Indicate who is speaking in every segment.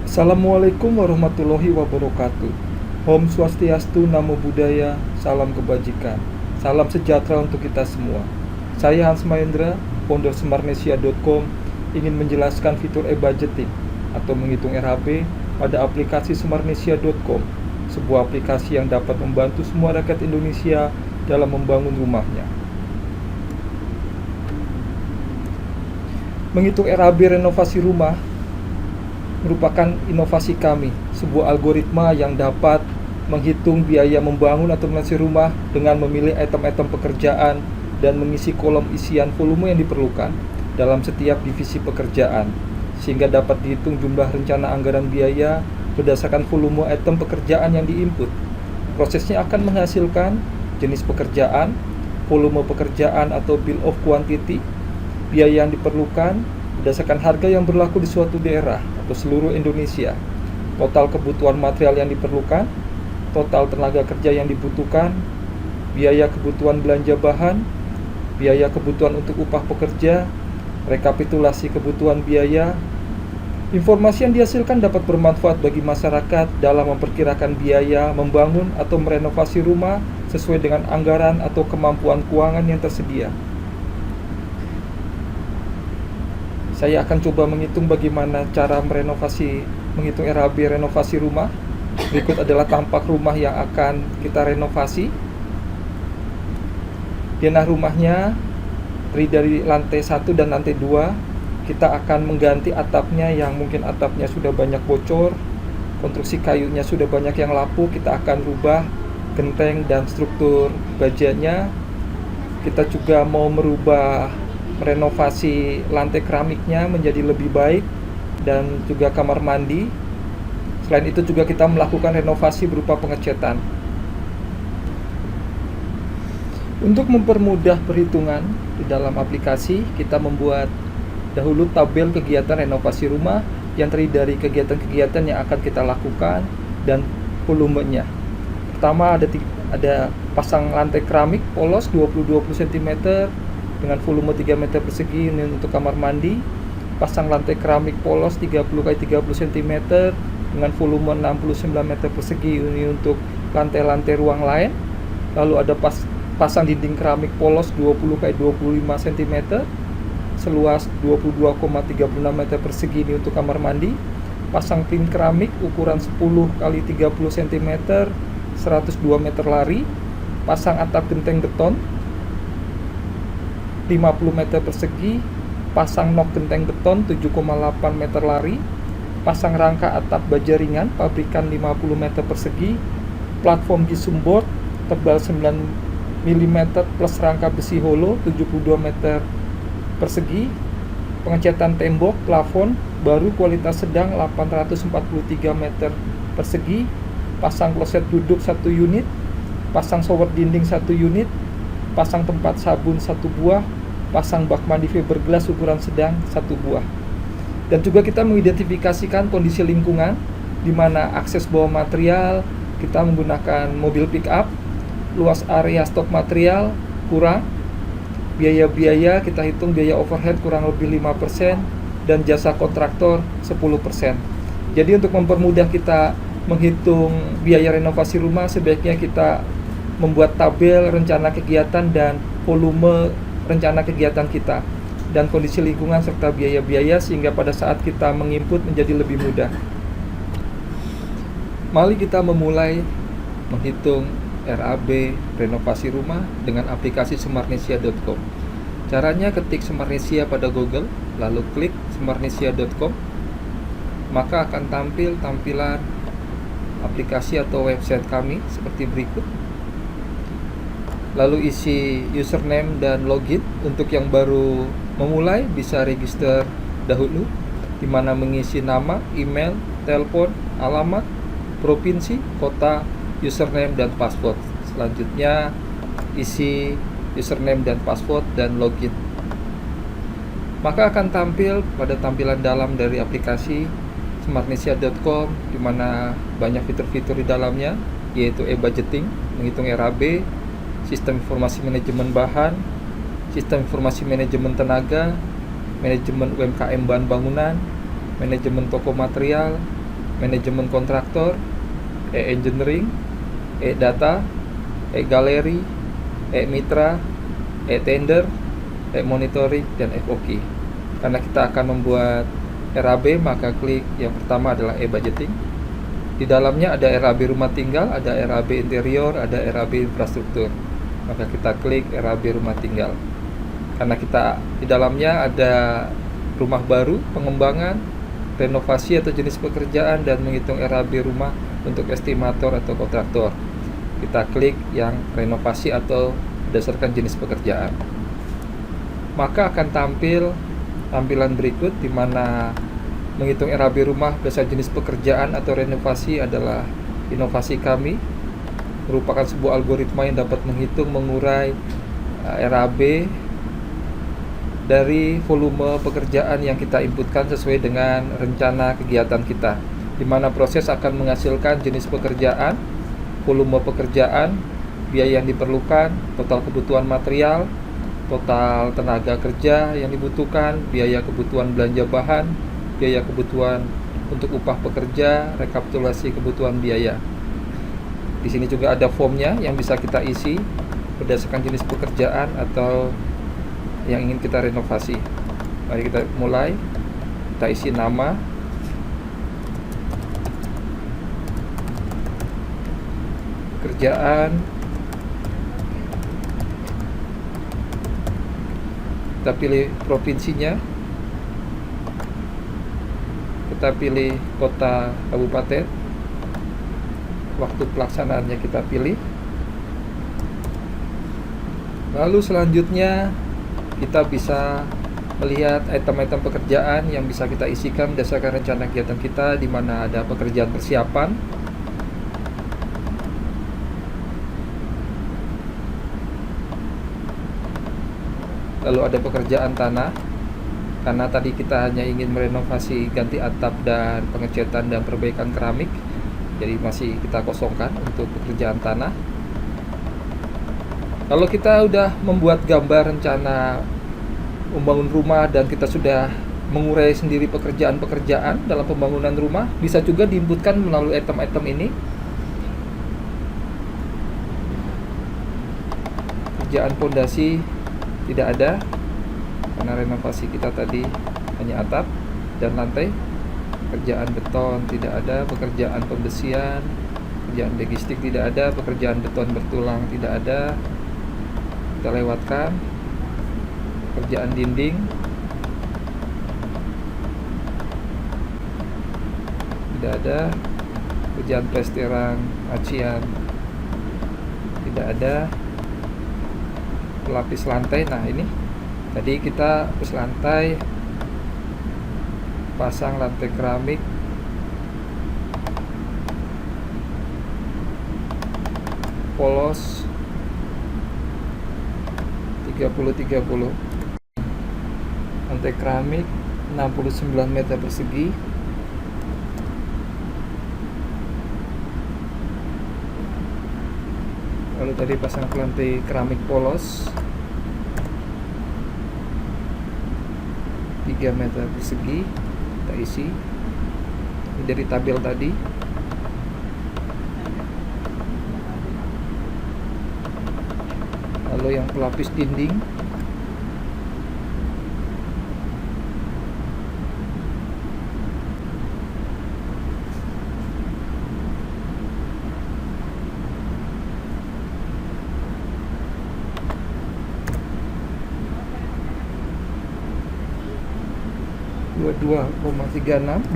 Speaker 1: Assalamualaikum warahmatullahi wabarakatuh. Om Swastiastu, Namo Buddhaya, salam kebajikan. Salam sejahtera untuk kita semua. Saya Hans Mahendra, founder smartnesia.com, ingin menjelaskan fitur e-budgeting atau menghitung RHB pada aplikasi smartnesia.com, sebuah aplikasi yang dapat membantu semua rakyat Indonesia dalam membangun rumahnya. Menghitung RHB renovasi rumah merupakan inovasi kami, sebuah algoritma yang dapat menghitung biaya membangun atau merenovasi rumah dengan memilih item-item pekerjaan dan mengisi kolom isian volume yang diperlukan dalam setiap divisi pekerjaan, sehingga dapat dihitung jumlah rencana anggaran biaya berdasarkan volume item pekerjaan yang diinput. Prosesnya akan menghasilkan jenis pekerjaan, volume pekerjaan atau bill of quantity, biaya yang diperlukan berdasarkan harga yang berlaku di suatu daerah atau seluruh Indonesia, total kebutuhan material yang diperlukan, total tenaga kerja yang dibutuhkan, biaya kebutuhan belanja bahan, biaya kebutuhan untuk upah pekerja, rekapitulasi kebutuhan biaya. Informasi yang dihasilkan dapat bermanfaat bagi masyarakat dalam memperkirakan biaya membangun atau merenovasi rumah sesuai dengan anggaran atau kemampuan keuangan yang tersedia. Saya akan coba menghitung bagaimana cara menghitung RHB renovasi rumah. Berikut adalah tampak rumah yang akan kita renovasi. Denah rumahnya terdiri dari lantai 1 dan lantai 2. Kita akan mengganti atapnya yang mungkin atapnya sudah banyak bocor, konstruksi kayunya sudah banyak yang lapuk. Kita akan rubah genteng dan struktur bajanya. Kita juga mau merenovasi lantai keramiknya menjadi lebih baik dan juga kamar mandi. Selain itu juga kita melakukan renovasi berupa pengecatan. Untuk mempermudah perhitungan di dalam aplikasi, kita membuat dahulu tabel kegiatan renovasi rumah yang terdiri dari kegiatan-kegiatan yang akan kita lakukan dan volumenya. Pertama ada pasang lantai keramik polos 20-20 cm dengan volume 3 meter persegi ini untuk kamar mandi, pasang lantai keramik polos 30x30 cm dengan volume 69 meter persegi ini untuk lantai-lantai ruang lain. Lalu ada pasang dinding keramik polos 20x25 cm seluas 22,36 meter persegi ini untuk kamar mandi, pasang pin keramik ukuran 10x30 cm 102 meter lari, pasang atap genteng beton 50 meter persegi, pasang nok genteng beton 7,8 meter lari, pasang rangka atap baja ringan pabrikan 50 meter persegi, platform gypsum board tebal 9 mm plus rangka besi holo 72 meter persegi, pengecatan tembok plafon baru kualitas sedang 843 meter persegi, pasang kloset duduk 1 unit, pasang shower dinding 1 unit, pasang tempat sabun 1 buah, pasang bak mandi fiberglass ukuran sedang 1 buah. Dan juga kita mengidentifikasikan kondisi lingkungan di mana akses bawah material kita menggunakan mobil pick up, luas area stok material kurang, biaya-biaya kita hitung biaya overhead kurang lebih 5% dan jasa kontraktor 10%. Jadi untuk mempermudah kita menghitung biaya renovasi rumah, sebaiknya kita membuat tabel rencana kegiatan dan volume rencana kegiatan kita dan kondisi lingkungan serta biaya-biaya sehingga pada saat kita menginput menjadi lebih mudah. Mari kita memulai menghitung RAB renovasi rumah dengan aplikasi smartnesia.com. Caranya ketik Smartnesia pada Google, lalu klik smartnesia.com, maka akan tampil tampilan aplikasi atau website kami seperti berikut. Lalu isi username dan login. Untuk yang baru memulai bisa register dahulu, di mana mengisi nama, email, telepon, alamat, provinsi, kota, username dan password. Selanjutnya isi username dan password dan login. Maka akan tampil pada tampilan dalam dari aplikasi smartnesia.com, di mana banyak fitur-fitur di dalamnya, yaitu e-budgeting, menghitung RAB, sistem informasi manajemen bahan, sistem informasi manajemen tenaga, manajemen UMKM bahan bangunan, manajemen toko material, manajemen kontraktor, e-engineering, e-data, e-galeri, e-mitra, e-tender, e-monitoring, dan FOQ. Karena kita akan membuat RAB, maka klik yang pertama adalah e-budgeting. Di dalamnya ada RAB rumah tinggal, ada RAB interior, ada RAB infrastruktur. Maka kita klik RAB rumah tinggal. Karena kita di dalamnya ada rumah baru, pengembangan, renovasi atau jenis pekerjaan, dan menghitung RAB rumah untuk estimator atau kontraktor. Kita klik yang renovasi atau berdasarkan jenis pekerjaan. Maka akan tampil tampilan berikut di mana menghitung RAB rumah berdasarkan jenis pekerjaan atau renovasi adalah inovasi kami, merupakan sebuah algoritma yang dapat menghitung mengurai RAB dari volume pekerjaan yang kita inputkan sesuai dengan rencana kegiatan kita, di mana proses akan menghasilkan jenis pekerjaan, volume pekerjaan, biaya yang diperlukan, total kebutuhan material, total tenaga kerja yang dibutuhkan, biaya kebutuhan belanja bahan, biaya kebutuhan untuk upah pekerja, rekapitulasi kebutuhan biaya. Di sini juga ada formnya yang bisa kita isi berdasarkan jenis pekerjaan atau yang ingin kita renovasi. Mari kita mulai. Kita isi nama, pekerjaan, kita pilih provinsinya, kita pilih kota kabupaten, waktu pelaksanaannya kita pilih. Lalu selanjutnya kita bisa melihat item-item pekerjaan yang bisa kita isikan berdasarkan rencana kegiatan kita, di mana ada pekerjaan persiapan, lalu ada pekerjaan tanah, karena tadi kita hanya ingin merenovasi, ganti atap, dan pengecatan dan perbaikan keramik, jadi masih kita kosongkan untuk pekerjaan tanah. Kalau kita udah membuat gambar rencana membangun rumah dan kita sudah mengurai sendiri pekerjaan-pekerjaan dalam pembangunan rumah, bisa juga diinputkan melalui item-item ini. Pekerjaan pondasi tidak ada karena renovasi kita tadi hanya atap dan lantai. Pekerjaan beton tidak ada, pekerjaan pembesian, pekerjaan logistik tidak ada, pekerjaan beton bertulang tidak ada, kita lewatkan. Pekerjaan dinding tidak ada, pekerjaan plesteran, acian tidak ada, pelapis lantai. Nah ini tadi kita lapis lantai, pasang lantai keramik, polos 30-30, lantai keramik 69 meter persegi, lalu tadi pasang lantai keramik polos 3 meter persegi, kita isi. Ini dari tabel tadi. Lalu yang pelapis dinding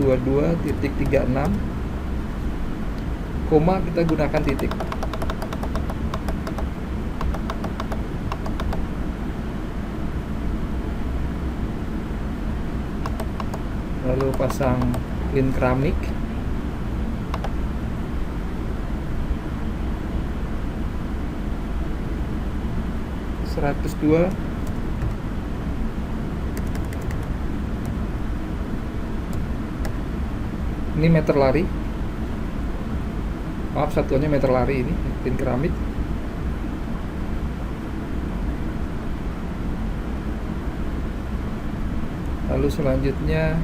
Speaker 1: dua 22,36, koma kita gunakan titik. Lalu pasang lin keramik, (102). Ini meter lari, maaf satuannya meter lari, ini lin keramik. Lalu selanjutnya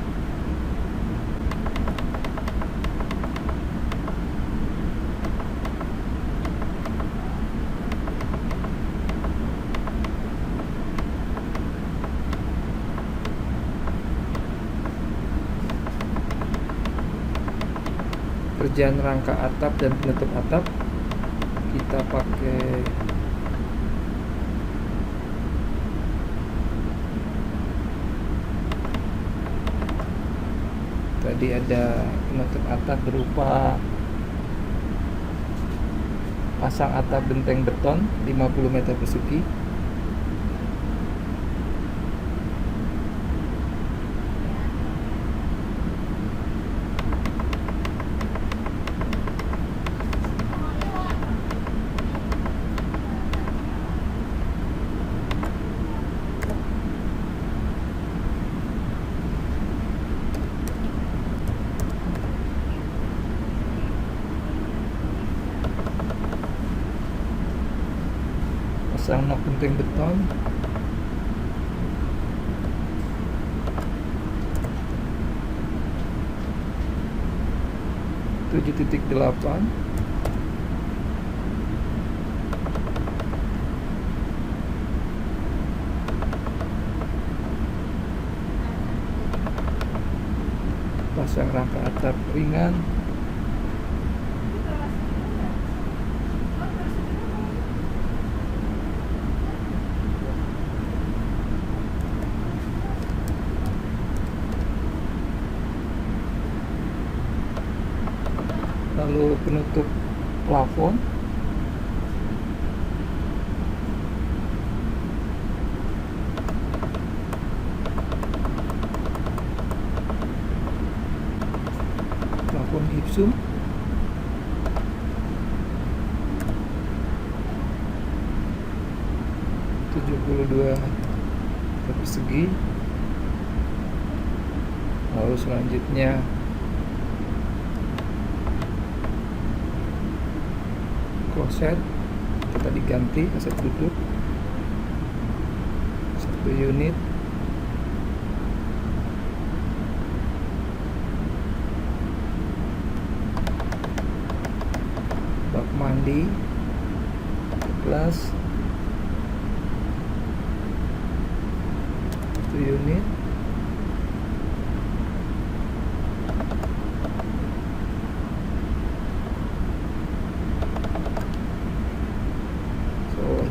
Speaker 1: kerjaan rangka atap dan penutup atap kita pakai tadi ada penutup atap berupa pasang atap genteng beton 50 meter persegi. Pasang nok genteng beton, tujuh titik 8. Pasang rangka atap ringan, lalu penutup plafon, plafon gipsum, (72 meter persegi. Lalu selanjutnya kloset kita diganti kaset duduk 1 unit, bak mandi 11 1 unit,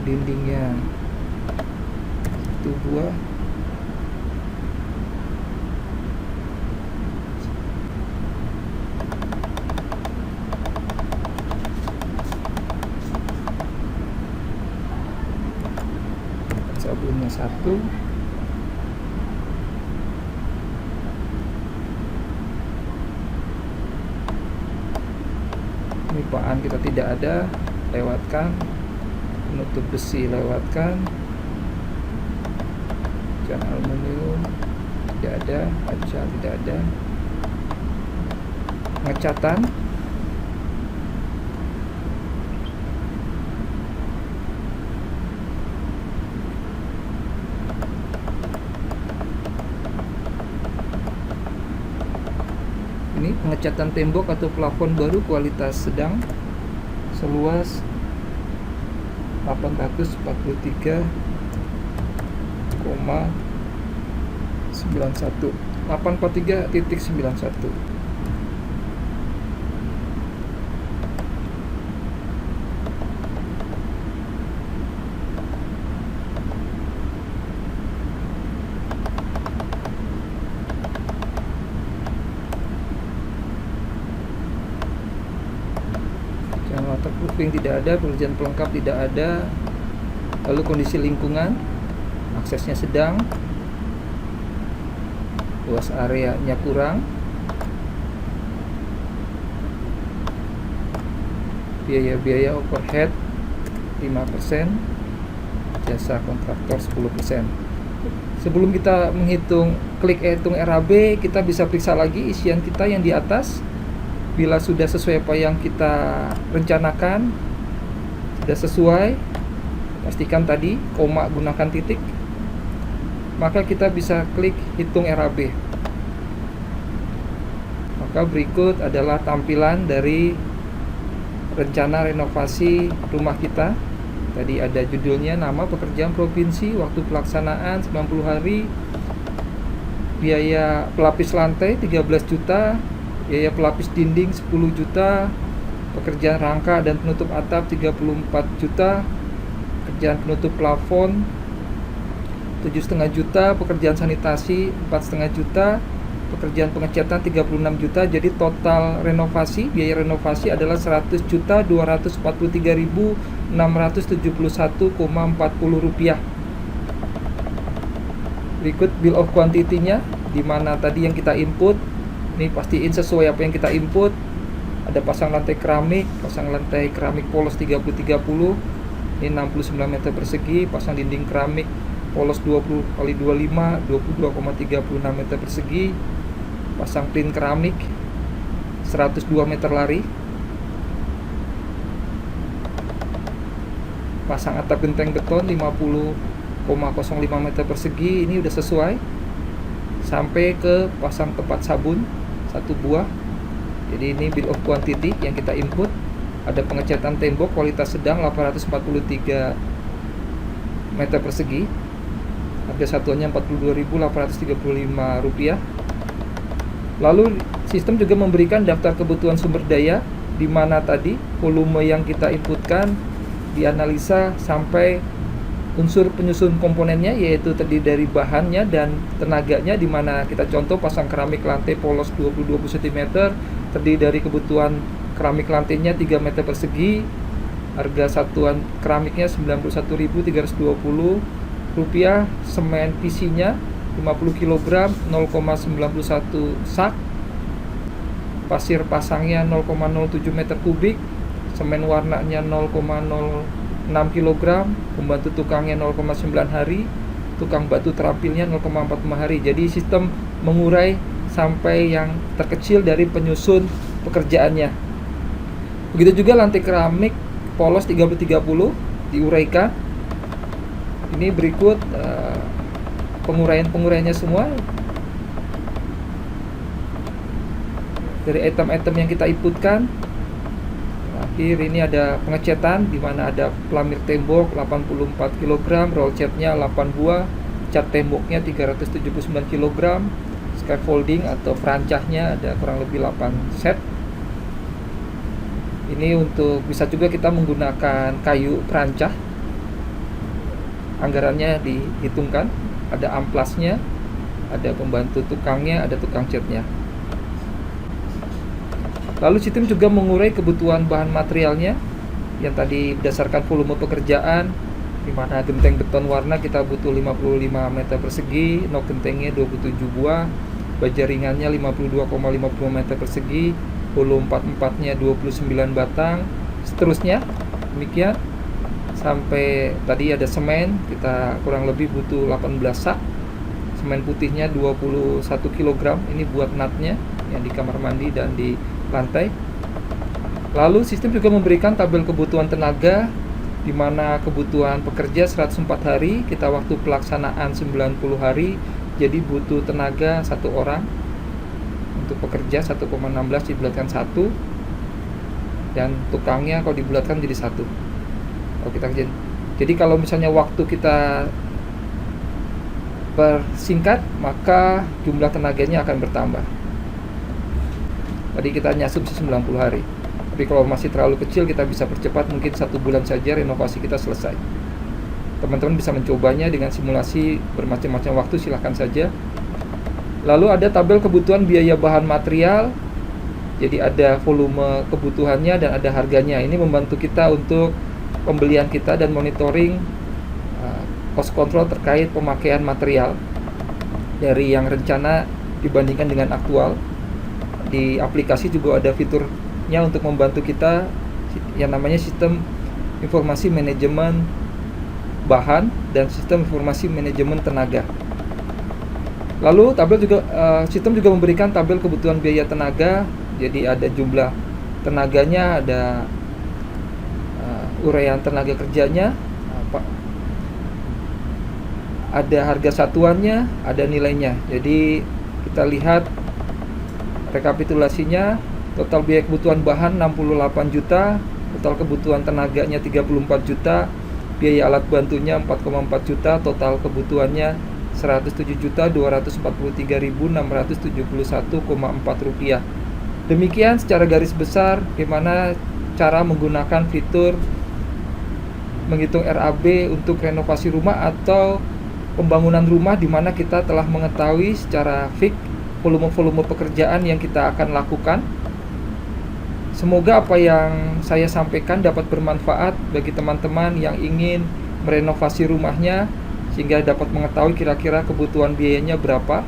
Speaker 1: dindingnya 1 buah, sabunnya 1, pemipaan kita tidak ada, lewatkan. Penutup besi lewatkan, jan aluminium tidak ada, kaca tidak ada, pengecatan, ini pengecatan tembok atau plafon baru kualitas sedang seluas 843,91 843.91. Waterproofing tidak ada, pekerjaan pelengkap tidak ada. Lalu kondisi lingkungan, aksesnya sedang, luas areanya kurang, biaya-biaya overhead 5%, jasa kontraktor 10%. Sebelum kita menghitung klik hitung RAB, kita bisa periksa lagi isian kita yang di atas. Bila sudah sesuai apa yang kita rencanakan, sudah sesuai, pastikan tadi koma gunakan titik, maka kita bisa klik hitung RAB. Maka berikut adalah tampilan dari rencana renovasi rumah kita. Tadi ada judulnya, nama, pekerjaan, provinsi, waktu pelaksanaan 90 hari, biaya pelapis lantai 13 juta, biaya pelapis dinding 10 juta, pekerjaan rangka dan penutup atap 34 juta, pekerjaan penutup plafon 7,5 juta, pekerjaan sanitasi 4,5 juta, pekerjaan pengecatan 36 juta. Jadi total renovasi, biaya renovasi adalah 100.243.671,40 rupiah. Berikut bill of quantity-nya, di mana tadi yang kita input, ini pastiin sesuai apa yang kita input. Ada pasang lantai keramik polos 30-30, ini 69 meter persegi, pasang dinding keramik polos 20x25, 22,36 meter persegi, pasang plin keramik 102 meter lari, pasang atap genteng beton 50,05 meter persegi, ini udah sesuai. Sampai ke pasang tempat sabun 1 buah. Jadi ini bill of quantity yang kita input. Ada pengecatan tembok kualitas sedang 843 meter persegi, harga satuannya Rp42.835. Lalu sistem juga memberikan daftar kebutuhan sumber daya, di mana tadi volume yang kita inputkan dianalisa sampai unsur penyusun komponennya, yaitu terdiri dari bahannya dan tenaganya, di mana kita contoh pasang keramik lantai polos 20 cm, terdiri dari kebutuhan keramik lantainya 3 meter persegi, harga satuan keramiknya Rp91.320, semen PC-nya 50 kg 0,91 sak, pasir pasangnya 0,07 meter kubik, semen warnanya 0,06 kg, pembantu tukangnya 0,9 hari, tukang batu terampilnya 0,45 hari. Jadi sistem mengurai sampai yang terkecil dari penyusun pekerjaannya. Begitu juga lantai keramik polos 30-30 diuraikan. Ini berikut penguraiannya semua dari item-item yang kita inputkan. Terakhir ini ada pengecatan, di mana ada pelamir tembok 84 kg, roll catnya 8 buah, cat temboknya 379 kg, scaffolding atau perancahnya ada kurang lebih 8 set. Ini untuk bisa juga kita menggunakan kayu perancah. Anggarannya dihitungkan, ada amplasnya, ada pembantu tukangnya, ada tukang catnya. Lalu sistem juga mengurai kebutuhan bahan materialnya, yang tadi berdasarkan volume pekerjaan, di mana genteng beton warna kita butuh 55 meter persegi, nok gentengnya 27 buah, baja ringannya 52,50 meter persegi, volume 44-nya 29 batang, seterusnya. Demikian sampai tadi ada semen, kita kurang lebih butuh 18 sak. Semen putihnya 21 kg, ini buat natnya yang di kamar mandi dan di lantai. Lalu sistem juga memberikan tabel kebutuhan tenaga, di mana kebutuhan pekerja 104 hari, kita waktu pelaksanaan 90 hari, jadi butuh tenaga 1 orang. Untuk pekerja 1,16 dibulatkan 1, dan tukangnya kalau dibulatkan jadi 1. Jadi kalau misalnya waktu kita persingkat, maka jumlah tenaganya akan bertambah. Tadi kita nyasumsi 90 hari. Tapi kalau masih terlalu kecil, kita bisa percepat, mungkin 1 bulan saja renovasi kita selesai. Teman-teman bisa mencobanya dengan simulasi bermacam-macam waktu, silahkan saja. Lalu ada tabel kebutuhan biaya bahan material. Jadi ada volume kebutuhannya dan ada harganya. Ini membantu kita untuk pembelian kita dan monitoring cost control terkait pemakaian material dari yang rencana dibandingkan dengan aktual. Di aplikasi juga ada fiturnya untuk membantu kita yang namanya sistem informasi manajemen bahan dan sistem informasi manajemen tenaga. Lalu sistem juga memberikan tabel kebutuhan biaya tenaga. Jadi ada jumlah tenaganya, ada uraian tenaga kerjanya, ada harga satuannya, ada nilainya. Jadi kita lihat rekapitulasinya. Total biaya kebutuhan bahan 68 juta, total kebutuhan tenaganya 34 juta, biaya alat bantunya 4,4 juta, total kebutuhannya 107.243.671,4 rupiah. Demikian secara garis besar bagaimana cara menggunakan fitur menghitung RAB untuk renovasi rumah atau pembangunan rumah, di mana kita telah mengetahui secara fix volume-volume pekerjaan yang kita akan lakukan. Semoga apa yang saya sampaikan dapat bermanfaat bagi teman-teman yang ingin merenovasi rumahnya, sehingga dapat mengetahui kira-kira kebutuhan biayanya berapa.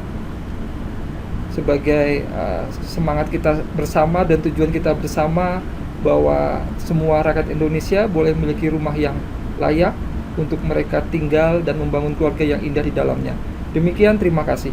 Speaker 1: Sebagai semangat kita bersama dan tujuan kita bersama bahwa semua rakyat Indonesia boleh memiliki rumah yang layak untuk mereka tinggal dan membangun keluarga yang indah di dalamnya. Demikian, terima kasih.